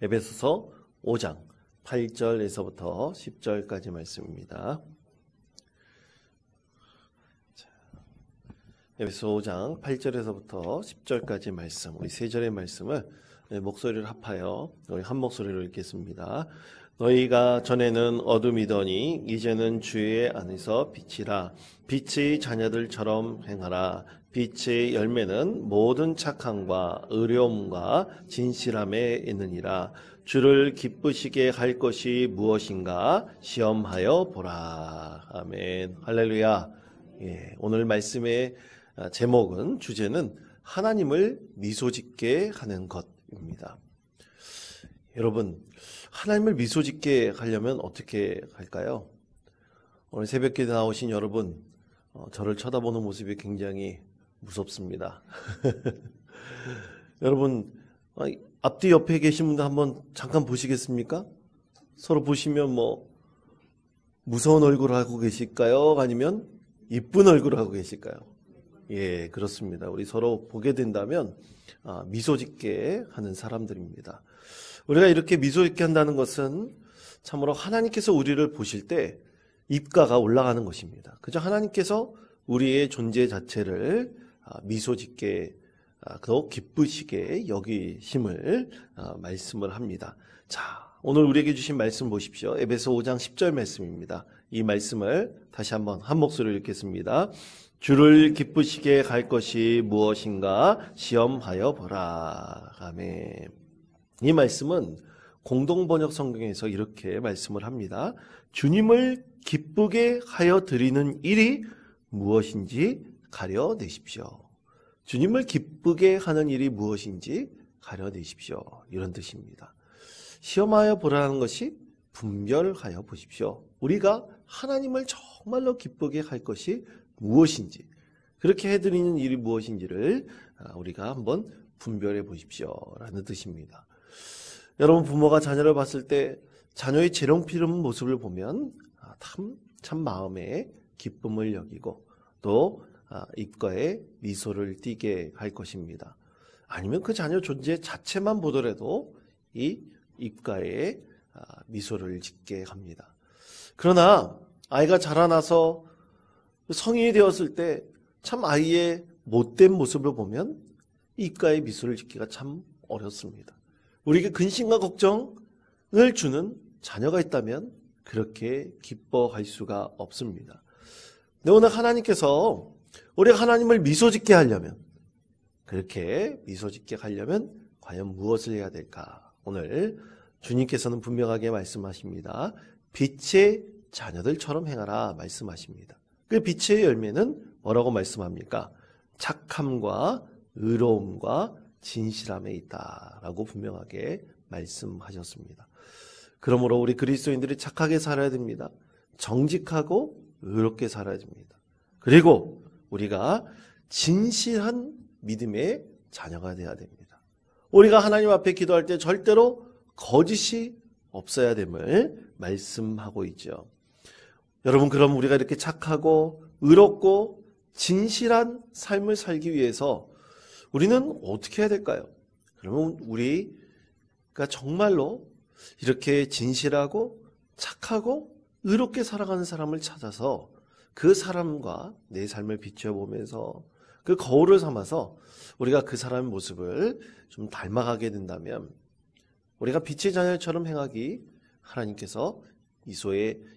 에베소서 5장 8절에서부터 10절까지 말씀입니다. 에베소 5장 8절에서부터 10절까지 말씀, 우리 세 절의 말씀을 목소리를 합하여 우리 한 목소리로 읽겠습니다. 너희가 전에는 어둠이더니 이제는 주의 안에서 빛이라. 빛의 자녀들처럼 행하라. 빛의 열매는 모든 착함과 의로움과 진실함에 있느니라. 주를 기쁘시게 할 것이 무엇인가 시험하여 보라. 아멘. 할렐루야. 오늘 말씀의 제목은, 주제는 하나님을 미소짓게 하는 것입니다. 여러분, 하나님을 미소짓게 하려면 어떻게 할까요? 오늘 새벽기도 나오신 여러분, 저를 쳐다보는 모습이 굉장히 무섭습니다. 여러분, 앞뒤 옆에 계신 분들 한번 잠깐 보시겠습니까? 서로 보시면 무서운 얼굴을 하고 계실까요? 아니면 이쁜 얼굴을 하고 계실까요? 예, 그렇습니다. 우리 서로 보게 된다면 미소 짓게 하는 사람들입니다. 우리가 이렇게 미소 짓게 한다는 것은 참으로 하나님께서 우리를 보실 때 입가가 올라가는 것입니다. 그저 하나님께서 우리의 존재 자체를 미소 짓게, 더욱 기쁘시게 여기심을 말씀을 합니다. 자, 오늘 우리에게 주신 말씀 보십시오. 에베소 5장 10절 말씀입니다. 이 말씀을 다시 한번 한 목소리로 읽겠습니다. 주를 기쁘시게 할 것이 무엇인가 시험하여 보라. 아멘. 이 말씀은 공동번역 성경에서 이렇게 말씀을 합니다. 주님을 기쁘게 하여 드리는 일이 무엇인지 가려내십시오. 주님을 기쁘게 하는 일이 무엇인지 가려내십시오. 이런 뜻입니다. 시험하여 보라는 것이 분별하여 보십시오. 우리가 하나님을 정말로 기쁘게 할 것이 무엇인지, 그렇게 해드리는 일이 무엇인지를 우리가 한번 분별해 보십시오 라는 뜻입니다. 여러분, 부모가 자녀를 봤을 때 자녀의 재롱피는 모습을 보면 참 마음에 기쁨을 여기고 또 입가에 미소를 띠게 할 것입니다. 아니면 그 자녀 존재 자체만 보더라도 이 입가에 미소를 짓게 합니다. 그러나 아이가 자라나서 성인이 되었을 때 참 아이의 못된 모습을 보면 입가에 미소를 짓기가 참 어렵습니다. 우리에게 근심과 걱정을 주는 자녀가 있다면 그렇게 기뻐할 수가 없습니다. 근데 오늘 하나님께서 우리가 하나님을 미소짓게 하려면, 그렇게 미소짓게 하려면 과연 무엇을 해야 될까? 오늘 주님께서는 분명하게 말씀하십니다. 빛의 자녀들처럼 행하라 말씀하십니다. 그 빛의 열매는 뭐라고 말씀합니까? 착함과 의로움과 진실함에 있다라고 분명하게 말씀하셨습니다. 그러므로 우리 그리스도인들이 착하게 살아야 됩니다. 정직하고 의롭게 살아야 됩니다. 그리고 우리가 진실한 믿음의 자녀가 되어야 됩니다. 우리가 하나님 앞에 기도할 때 절대로 거짓이 없어야 됨을 말씀하고 있죠. 여러분, 그럼 우리가 이렇게 착하고 의롭고 진실한 삶을 살기 위해서 우리는 어떻게 해야 될까요? 그러면 우리가 정말로 이렇게 진실하고 착하고 의롭게 살아가는 사람을 찾아서 그 사람과 내 삶을 비춰보면서 그 거울을 삼아서 우리가 그 사람의 모습을 좀 닮아가게 된다면 우리가 빛의 자녀처럼 행하기, 하나님께서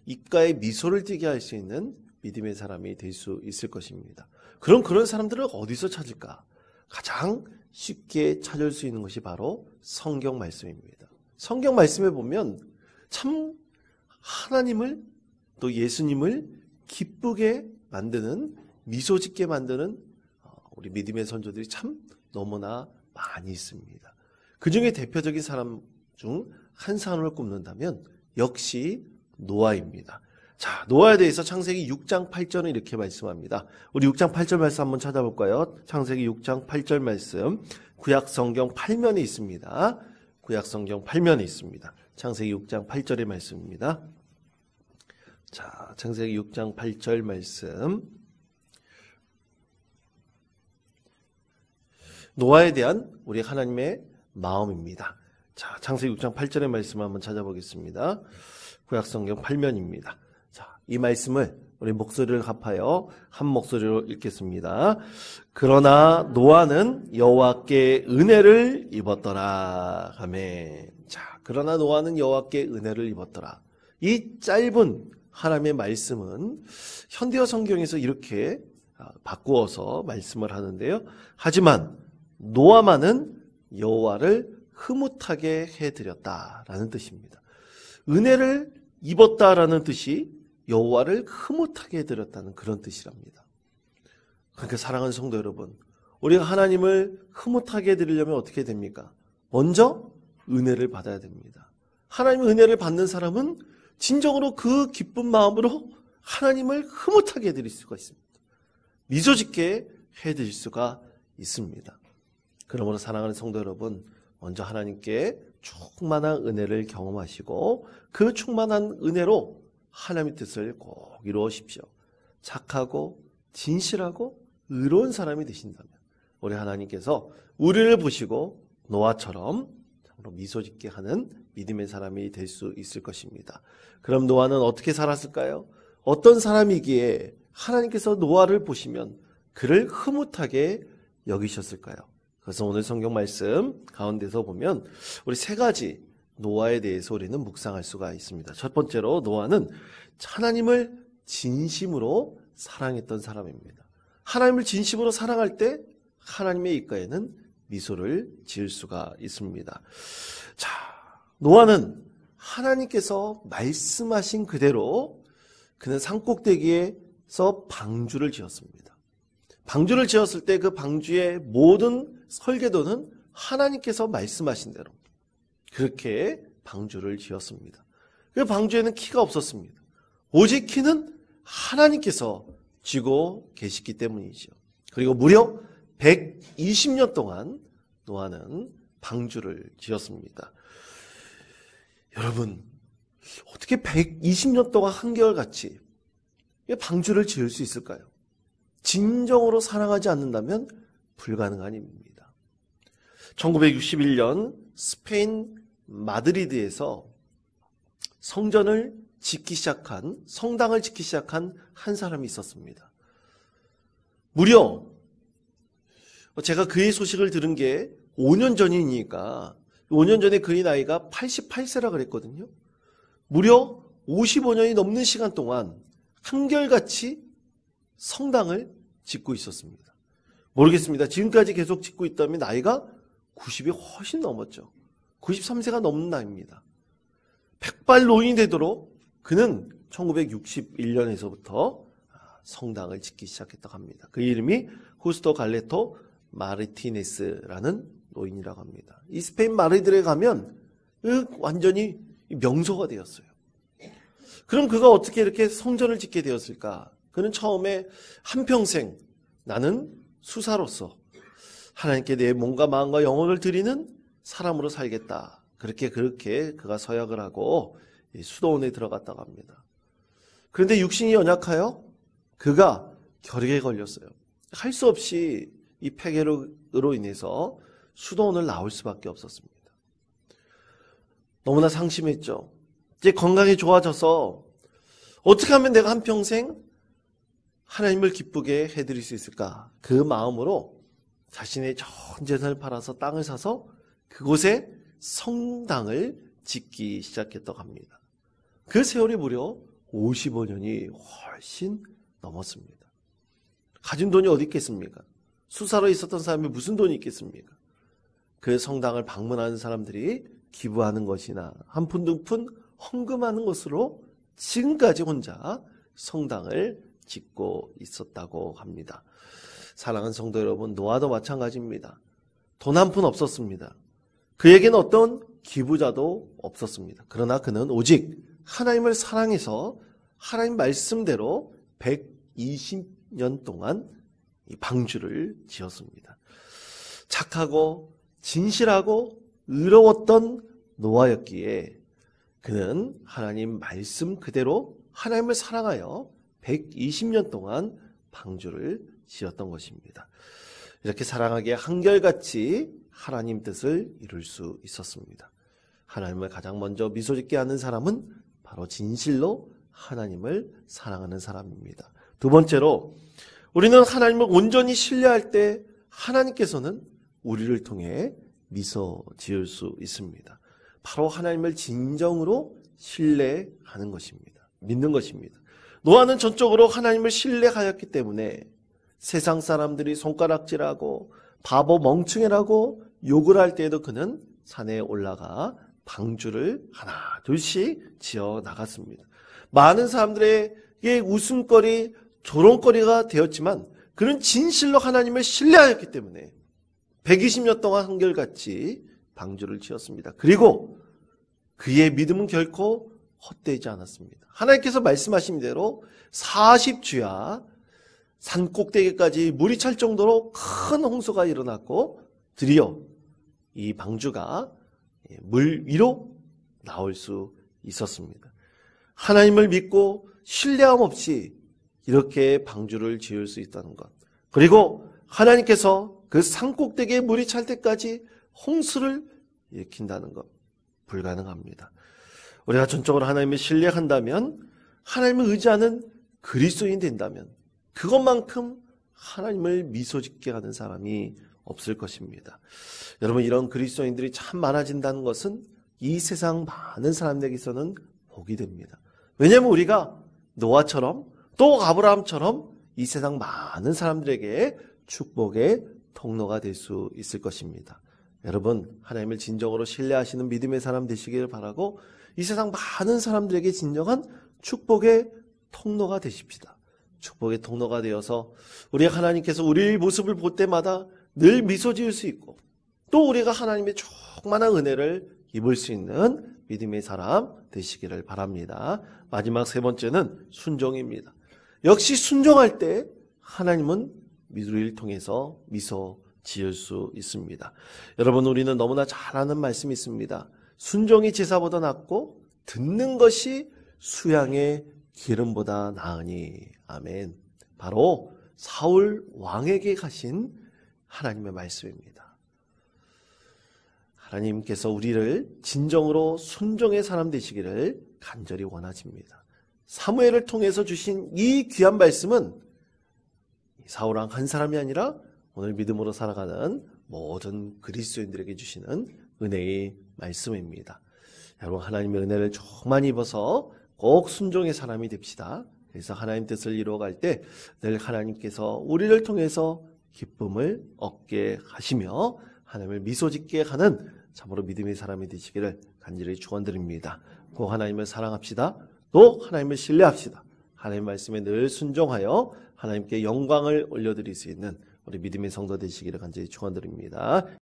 입가에 미소를 띠게 할 수 있는 믿음의 사람이 될 수 있을 것입니다. 그럼 그런 사람들을 어디서 찾을까? 가장 쉽게 찾을 수 있는 것이 바로 성경 말씀입니다. 성경 말씀에 보면 참 하나님을, 또 예수님을 기쁘게 만드는, 미소 짓게 만드는 우리 믿음의 선조들이 참 너무나 많이 있습니다. 그 중에 대표적인 사람 중 한 사람을 꼽는다면 역시 노아입니다. 자, 노아에 대해서 창세기 6장 8절은 이렇게 말씀합니다. 우리 6장 8절 말씀 한번 찾아볼까요? 창세기 6장 8절 말씀, 구약성경 8면에 있습니다. 구약성경 8면에 있습니다. 창세기 6장 8절의 말씀입니다. 자, 창세기 6장 8절 말씀. 노아에 대한 우리 하나님의 마음입니다. 자, 창세기 6장 8절의 말씀을 한번 찾아보겠습니다. 구약성경 8면입니다. 자, 이 말씀을 우리 목소리를 합하여 한 목소리로 읽겠습니다. 그러나 노아는 여호와께 은혜를 입었더라. 아멘. 자, 그러나 노아는 여호와께 은혜를 입었더라. 이 짧은 하나님의 말씀은 현대어 성경에서 이렇게 바꾸어서 말씀을 하는데요. 하지만 노아만은 여호와를 흐뭇하게 해드렸다라는 뜻입니다. 은혜를 입었다라는 뜻이 여호와를 흐뭇하게 해드렸다는 그런 뜻이랍니다. 그러니까 사랑하는 성도 여러분, 우리가 하나님을 흐뭇하게 해드리려면 어떻게 됩니까? 먼저 은혜를 받아야 됩니다. 하나님의 은혜를 받는 사람은 진정으로 그 기쁜 마음으로 하나님을 흐뭇하게 해드릴 수가 있습니다. 미소 짓게 해드릴 수가 있습니다. 그러므로 사랑하는 성도 여러분, 먼저 하나님께 충만한 은혜를 경험하시고 그 충만한 은혜로 하나님의 뜻을 꼭 이루십시오. 착하고 진실하고 의로운 사람이 되신다면 우리 하나님께서 우리를 보시고 노아처럼 미소 짓게 하는 믿음의 사람이 될 수 있을 것입니다. 그럼 노아는 어떻게 살았을까요? 어떤 사람이기에 하나님께서 노아를 보시면 그를 흐뭇하게 여기셨을까요? 그래서 오늘 성경 말씀 가운데서 보면 우리 세 가지 노아에 대해서 우리는 묵상할 수가 있습니다. 첫 번째로 노아는 하나님을 진심으로 사랑했던 사람입니다. 하나님을 진심으로 사랑할 때 하나님의 입가에는 미소를 지을 수가 있습니다. 자, 노아는 하나님께서 말씀하신 그대로 그는 산꼭대기에서 방주를 지었습니다. 방주를 지었을 때 그 방주의 모든 설계도는 하나님께서 말씀하신 대로 그렇게 방주를 지었습니다. 그 방주에는 키가 없었습니다. 오직 키는 하나님께서 쥐고 계시기 때문이죠. 그리고 무려 120년 동안 노아는 방주를 지었습니다. 여러분, 어떻게 120년 동안 한결같이 방주를 지을 수 있을까요? 진정으로 사랑하지 않는다면 불가능한 일입니다. 1961년 스페인 마드리드에서 성당을 짓기 시작한 한 사람이 있었습니다. 무려 제가 그의 소식을 들은 게 5년 전이니까 5년 전에 그의 나이가 88세라 그랬거든요. 무려 55년이 넘는 시간 동안 한결같이 성당을 짓고 있었습니다. 모르겠습니다. 지금까지 계속 짓고 있다면 나이가 90이 훨씬 넘었죠. 93세가 넘는 나이입니다. 백발 노인이 되도록 그는 1961년에서부터 성당을 짓기 시작했다고 합니다. 그 이름이 후스토 갈레토 마르티네스라는 노인이라고 합니다. 이 스페인 마드리드에 가면 완전히 명소가 되었어요. 그럼 그가 어떻게 이렇게 성전을 짓게 되었을까? 그는 처음에 한평생 나는 수사로서 하나님께 내 몸과 마음과 영혼을 드리는 사람으로 살겠다. 그렇게 그가 서약을 하고 수도원에 들어갔다고 합니다. 그런데 육신이 연약하여 그가 결핵에 걸렸어요. 할 수 없이 이 폐결핵으로 인해서 수도원을 나올 수밖에 없었습니다. 너무나 상심했죠. 이제 건강이 좋아져서 어떻게 하면 내가 한평생 하나님을 기쁘게 해드릴 수 있을까? 그 마음으로 자신의 전 재산을 팔아서 땅을 사서 그곳에 성당을 짓기 시작했다고 합니다. 그 세월이 무려 55년이 훨씬 넘었습니다. 가진 돈이 어디 있겠습니까? 수사로 있었던 사람이 무슨 돈이 있겠습니까? 그 성당을 방문하는 사람들이 기부하는 것이나 한 푼 두 푼 헌금하는 것으로 지금까지 혼자 성당을 짓고 있었다고 합니다. 사랑하는 성도 여러분, 노아도 마찬가지입니다. 돈 한 푼 없었습니다. 그에게는 어떤 기부자도 없었습니다. 그러나 그는 오직 하나님을 사랑해서 하나님 말씀대로 120년 동안 이 방주를 지었습니다. 착하고 진실하고 의로웠던 노아였기에 그는 하나님 말씀 그대로 하나님을 사랑하여 120년 동안 방주를 지었던 것입니다. 이렇게 사랑하기에 한결같이 하나님 뜻을 이룰 수 있었습니다. 하나님을 가장 먼저 미소 짓게 하는 사람은 바로 진실로 하나님을 사랑하는 사람입니다. 두 번째로 우리는 하나님을 온전히 신뢰할 때 하나님께서는 우리를 통해 미소 지을 수 있습니다. 바로 하나님을 진정으로 신뢰하는 것입니다. 믿는 것입니다. 노아는 전적으로 하나님을 신뢰하였기 때문에 세상 사람들이 손가락질하고 바보 멍청이라고 욕을 할 때에도 그는 산에 올라가 방주를 하나 둘씩 지어 나갔습니다. 많은 사람들에게 웃음거리, 조롱거리가 되었지만 그는 진실로 하나님을 신뢰하였기 때문에 120년 동안 한결같이 방주를 지었습니다. 그리고 그의 믿음은 결코 헛되지 않았습니다. 하나님께서 말씀하신 대로 40주야 산 꼭대기까지 물이 찰 정도로 큰 홍수가 일어났고 드디어 이 방주가 물 위로 나올 수 있었습니다. 하나님을 믿고 신뢰함 없이 이렇게 방주를 지을 수 있다는 것. 그리고 하나님께서 그 산 꼭대기에 물이 찰 때까지 홍수를 일으킨다는 것. 불가능합니다. 우리가 전적으로 하나님을 신뢰한다면, 하나님을 의지하는 그리스도인 된다면 그것만큼 하나님을 미소짓게 하는 사람이 없을 것입니다. 여러분, 이런 그리스도인들이 참 많아진다는 것은 이 세상 많은 사람들에게서는 복이 됩니다. 왜냐하면 우리가 노아처럼 또 아브라함처럼 이 세상 많은 사람들에게 축복의 통로가 될 수 있을 것입니다. 여러분, 하나님을 진정으로 신뢰하시는 믿음의 사람 되시기를 바라고 이 세상 많은 사람들에게 진정한 축복의 통로가 되십시다. 축복의 통로가 되어서 우리 하나님께서 우리의 모습을 볼 때마다 늘 미소 지을 수 있고 또 우리가 하나님의 충만한 은혜를 입을 수 있는 믿음의 사람 되시기를 바랍니다. 마지막 세 번째는 순종입니다. 역시 순종할 때 하나님은 우리를 통해서 미소 지을 수 있습니다. 여러분, 우리는 너무나 잘 아는 말씀이 있습니다. 순종이 제사보다 낫고 듣는 것이 수양의 기름보다 나으니. 아멘. 바로 사울 왕에게 가신 하나님의 말씀입니다. 하나님께서 우리를 진정으로 순종의 사람 되시기를 간절히 원하십니다. 사무엘을 통해서 주신 이 귀한 말씀은 사울 왕 한 사람이 아니라 오늘 믿음으로 살아가는 모든 그리스도인들에게 주시는 은혜의 말씀입니다. 여러분, 하나님의 은혜를 충만히 입어서 꼭 순종의 사람이 됩시다. 그래서 하나님 뜻을 이루어갈 때 늘 하나님께서 우리를 통해서 기쁨을 얻게 하시며 하나님을 미소짓게 하는 참으로 믿음의 사람이 되시기를 간절히 축원드립니다. 꼭 하나님을 사랑합시다. 또 하나님을 신뢰합시다. 하나님 말씀에 늘 순종하여 하나님께 영광을 올려드릴 수 있는 우리 믿음의 성도 되시기를 간절히 축원드립니다.